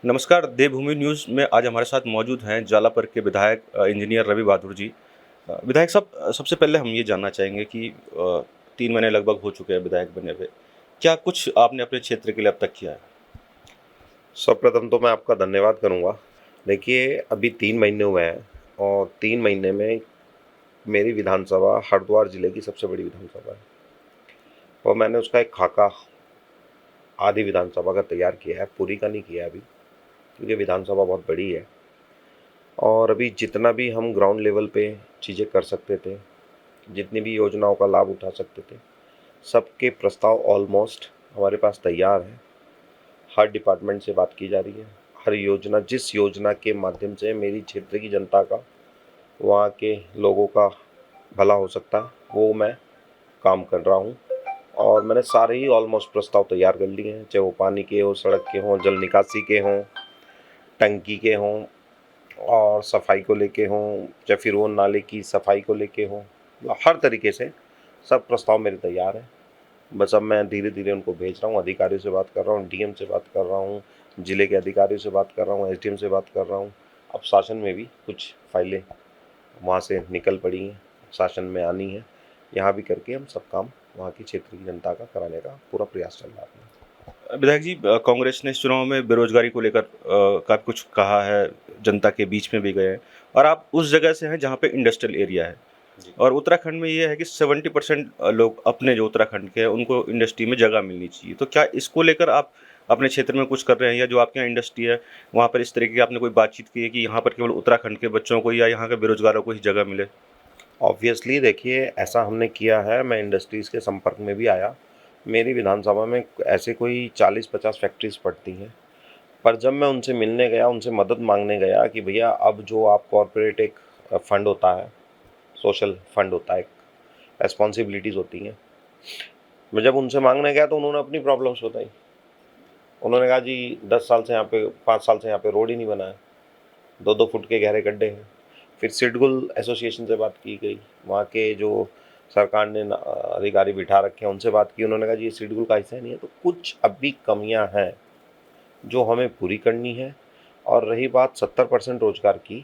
नमस्कार, देवभूमि न्यूज़ में आज हमारे साथ मौजूद हैं जालापर के विधायक इंजीनियर रवि बहादुर जी। विधायक साहब, सबसे पहले हम ये जानना चाहेंगे कि 3 महीने लगभग हो चुके हैं विधायक बने हुए। क्या कुछ आपने अपने क्षेत्र के लिए अब तक किया है? सर्वप्रथम तो मैं आपका धन्यवाद करूँगा। देखिए, अभी 3 महीने हुए हैं और 3 महीने में मेरी विधानसभा हरिद्वार ज़िले की सबसे बड़ी विधानसभा है और मैंने उसका एक खाका आधी विधानसभा का तैयार किया है, पूरी का नहीं किया है अभी, क्योंकि विधानसभा बहुत बड़ी है। और अभी जितना भी हम ग्राउंड लेवल पे चीज़ें कर सकते थे, जितनी भी योजनाओं का लाभ उठा सकते थे, सबके प्रस्ताव ऑलमोस्ट हमारे पास तैयार हैं। हर डिपार्टमेंट से बात की जा रही है। हर योजना, जिस योजना के माध्यम से मेरी क्षेत्र की जनता का, वहाँ के लोगों का भला हो सकता है, वो मैं काम कर रहा हूँ। और मैंने सारे ही ऑलमोस्ट प्रस्ताव तैयार कर लिए हैं, चाहे वो पानी के हो, सड़क के हों, जल निकासी के हों, टंकी के हों और सफाई को लेके हों, चाहे फिर वो नाले की सफाई को लेके हों। हर तरीके से सब प्रस्ताव मेरे तैयार हैं। बस अब मैं धीरे धीरे उनको भेज रहा हूँ, अधिकारियों से बात कर रहा हूँ, डीएम से बात कर रहा हूँ, जिले के अधिकारियों से बात कर रहा हूँ, एसडीएम से बात कर रहा हूँ। अब शासन में भी कुछ फाइलें वहाँ से निकल पड़ी हैं, शासन में आनी है। यहाँ भी करके हम सब काम वहाँ की क्षेत्र की जनता का कराने का पूरा प्रयास चल रहा है। विधायक जी, कांग्रेस ने इस चुनाव में बेरोज़गारी को लेकर काफ़ी कुछ कहा है, जनता के बीच में भी गए हैं और आप उस जगह से हैं जहाँ पे इंडस्ट्रियल एरिया है। जी। और उत्तराखंड में ये है कि 70% लोग अपने जो उत्तराखंड के हैं, उनको इंडस्ट्री में जगह मिलनी चाहिए। तो क्या इसको लेकर आप अपने क्षेत्र में कुछ कर रहे हैं या जो आपके यहाँ इंडस्ट्री है, वहाँ पर इस तरीके की आपने कोई बातचीत की है कि यहाँ पर केवल उत्तराखंड के बच्चों को या यहाँ के बेरोज़गारों को ही जगह मिले? ऑब्वियसली देखिए, ऐसा हमने किया है। मैं इंडस्ट्रीज़ के संपर्क में भी आया। मेरी विधानसभा में ऐसे कोई 40-50 फैक्ट्रीज़ पड़ती हैं, पर जब मैं उनसे मिलने गया, उनसे मदद मांगने गया कि भैया अब जो आप कॉरपोरेट एक फंड होता है, सोशल फंड होता है, एक रिस्पॉन्सिबिलिटीज़ होती हैं, मैं जब उनसे मांगने गया तो उन्होंने अपनी प्रॉब्लम्स बताई। उन्होंने कहा जी 10 साल से यहाँ पे, 5 साल से यहाँ पे रोड ही नहीं बना है, 2-2 फुट के गहरे गड्ढे हैं। फिर सिडकुल एसोसिएशन से बात की गई, वहाँ के जो सरकार ने अधिकारी बिठा रखे हैं उनसे बात की। उन्होंने कहा जी ये सिडकुल का हिस्सा नहीं है। तो कुछ अभी कमियाँ हैं जो हमें पूरी करनी है। और रही बात 70% रोजगार की,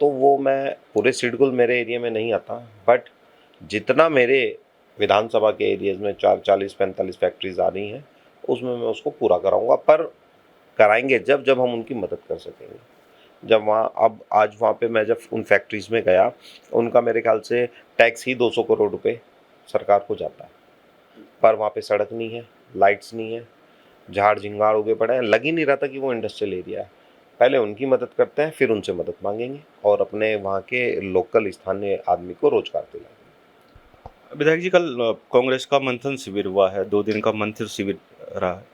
तो वो मैं पूरे सिडकुल मेरे एरिया में नहीं आता, बट जितना मेरे विधानसभा के एरियाज में 40-45 फैक्ट्रीज आ रही हैं, उसमें मैं उसको पूरा कराऊंगा। पर कराएंगे जब जब हम उनकी मदद कर सकेंगे। जब वहाँ, अब आज वहाँ पे मैं जब उन फैक्ट्रीज़ में गया, उनका मेरे ख्याल से टैक्स ही 200 करोड़ रुपए सरकार को जाता है, पर वहाँ पे सड़क नहीं है, लाइट्स नहीं है, झाड़ झिंगाड़ उगे पड़े हैं। लग ही नहीं रहा था कि वो इंडस्ट्रियल एरिया है। पहले उनकी मदद करते हैं, फिर उनसे मदद मांगेंगे और अपने वहाँ के लोकल स्थानीय आदमी को रोजगार दिलाएंगे। विधायक जी, कल कांग्रेस का मंथन शिविर हुआ है, 2 दिन का मंथन शिविर रहा है।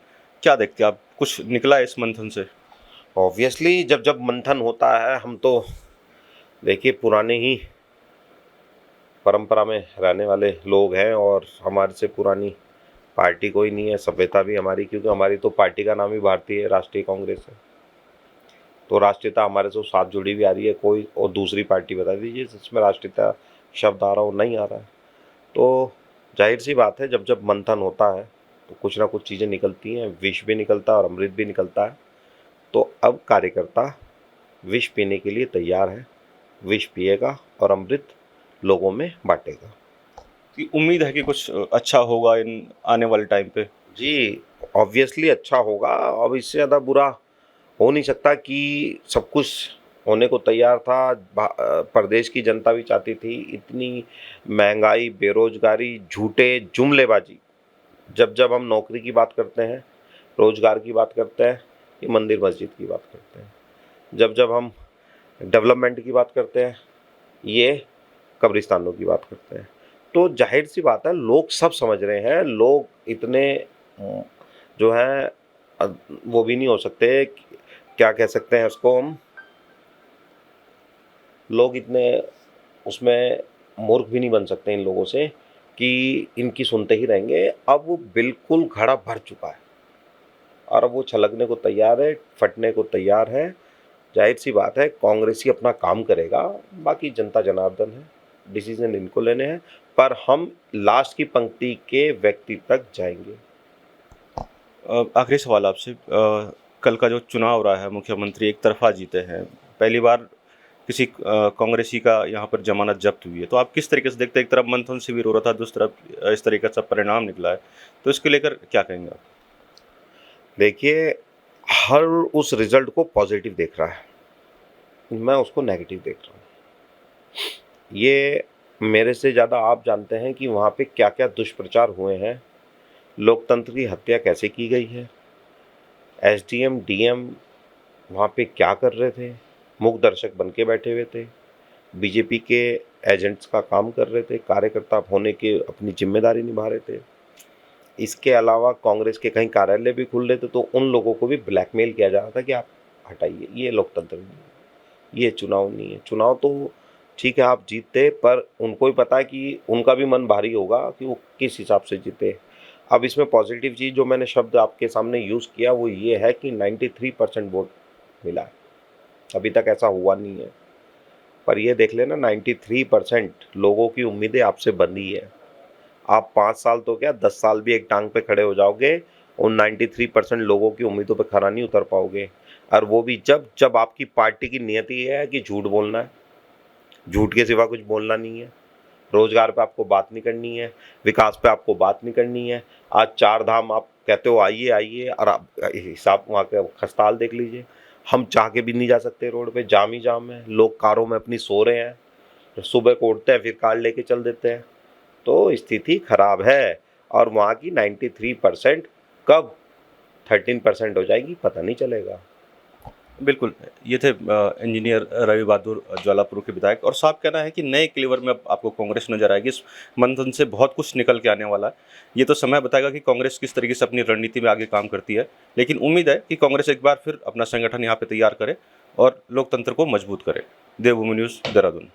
क्या देखते हैं आप? कुछ निकला है इस मंथन से? ऑब्वियसली जब जब मंथन होता है, हम तो देखिए पुराने ही परंपरा में रहने वाले लोग हैं और हमारे से पुरानी पार्टी कोई नहीं है, सभ्यता भी हमारी, क्योंकि हमारी तो पार्टी का नाम ही भारतीय राष्ट्रीय कांग्रेस है। तो राष्ट्रीयता हमारे से साथ जुड़ी भी आ रही है। कोई और दूसरी पार्टी बता दीजिए जिसमें राष्ट्रीयता शब्द आ रहा हो, नहीं आ रहा है। तो जाहिर सी बात है, जब जब मंथन होता है तो कुछ ना कुछ चीज़ें निकलती हैं, विष भी निकलता है और अमृत भी निकलता है। तो अब कार्यकर्ता विष पीने के लिए तैयार है, विष पिएगा और अमृत लोगों में बांटेगा। कि उम्मीद है कि कुछ अच्छा होगा इन आने वाले टाइम पे? जी, ऑब्वियसली अच्छा होगा। अब इससे ज़्यादा बुरा हो नहीं सकता कि सब कुछ होने को तैयार था। प्रदेश की जनता भी चाहती थी। इतनी महंगाई, बेरोजगारी, झूठे जुमलेबाजी, जब जब हम नौकरी की बात करते हैं, रोजगार की बात करते हैं, ये मंदिर मस्जिद की बात करते हैं। जब जब हम डेवलपमेंट की बात करते हैं, ये कब्रिस्तानों की बात करते हैं। तो जाहिर सी बात है, लोग सब समझ रहे हैं। लोग इतने जो हैं, वो भी नहीं हो सकते, क्या कह सकते हैं उसको हम, लोग इतने उसमें मूर्ख भी नहीं बन सकते इन लोगों से कि इनकी सुनते ही रहेंगे। अब वो बिल्कुल घड़ा भर चुका है और अब वो छलकने को तैयार है, फटने को तैयार है। जाहिर सी बात है, कांग्रेस ही अपना काम करेगा, बाकी जनता जनार्दन है, डिसीजन इनको लेने हैं। पर हम लास्ट की पंक्ति के व्यक्ति तक जाएंगे। आखिरी सवाल आपसे, कल का जो चुनाव हो रहा है, मुख्यमंत्री एक तरफा जीते हैं, पहली बार किसी कांग्रेसी का यहाँ पर जमानत जब्त हुई है, तो आप किस तरीके से देखते हैं? एक तरफ मंथन शिविर हो रहा था, दूसरी तरफ इस तरीके का परिणाम निकला है, तो इसको लेकर क्या कहेंगे आप? देखिए, हर उस रिजल्ट को पॉजिटिव देख रहा है, मैं उसको नेगेटिव देख रहा हूँ। ये मेरे से ज़्यादा आप जानते हैं कि वहाँ पे क्या-क्या दुष्प्रचार हुए हैं, लोकतंत्र की हत्या कैसे की गई है, एसडीएम, डीएम वहाँ पे क्या कर रहे थे, मूक दर्शक बन के बैठे हुए थे, बीजेपी के एजेंट्स का काम कर रहे थे, कार्यकर्ता होने के अपनी जिम्मेदारी निभा रहे थे। इसके अलावा कांग्रेस के कहीं कार्यालय भी खुल रहे थे, तो उन लोगों को भी ब्लैकमेल किया जा रहा था कि आप हटाइए, ये लोकतंत्र नहीं है, ये चुनाव नहीं है। चुनाव तो ठीक है आप जीतते, पर उनको ही पता है कि उनका भी मन भारी होगा कि वो किस हिसाब से जीते। अब इसमें पॉजिटिव चीज़ जो मैंने शब्द आपके सामने यूज़ किया वो ये है कि 93% वोट मिला है। अभी तक ऐसा हुआ नहीं है, पर ये देख लेना 93% लोगों की उम्मीदें आपसे बंधी है। आप 5 साल तो क्या 10 साल भी एक टांग पे खड़े हो जाओगे, उन 93% लोगों की उम्मीदों पे खरा नहीं उतर पाओगे। और वो भी जब जब आपकी पार्टी की नियति है कि झूठ बोलना है, झूठ के सिवा कुछ बोलना नहीं है, रोजगार पे आपको बात नहीं करनी है, विकास पे आपको बात नहीं करनी है। आज 4 धाम आप कहते हो आइए आइए, और आप हिसाब वहाँ का खस्ताल देख लीजिए, हम चाह के भी नहीं जा सकते, रोड पे जाम ही जाम है, लोग कारों में अपनी सो रहे हैं, सुबह को उठते हैं फिर कार लेके चल देते हैं। तो स्थिति खराब है, और वहाँ की 93% कब 13% हो जाएगी पता नहीं चलेगा। बिल्कुल, ये थे इंजीनियर रवि बहादुर ज्वालापुर के विधायक, और साफ कहना है कि नए क्लेवर में अब आपको कांग्रेस नज़र आएगी। इस मंथन से बहुत कुछ निकल के आने वाला है। ये तो समय बताएगा कि कांग्रेस किस तरीके से अपनी रणनीति में आगे काम करती है, लेकिन उम्मीद है कि कांग्रेस एक बार फिर अपना संगठन यहाँ पे तैयार करे और लोकतंत्र को मजबूत करे। देवभूमि न्यूज़, देहरादून।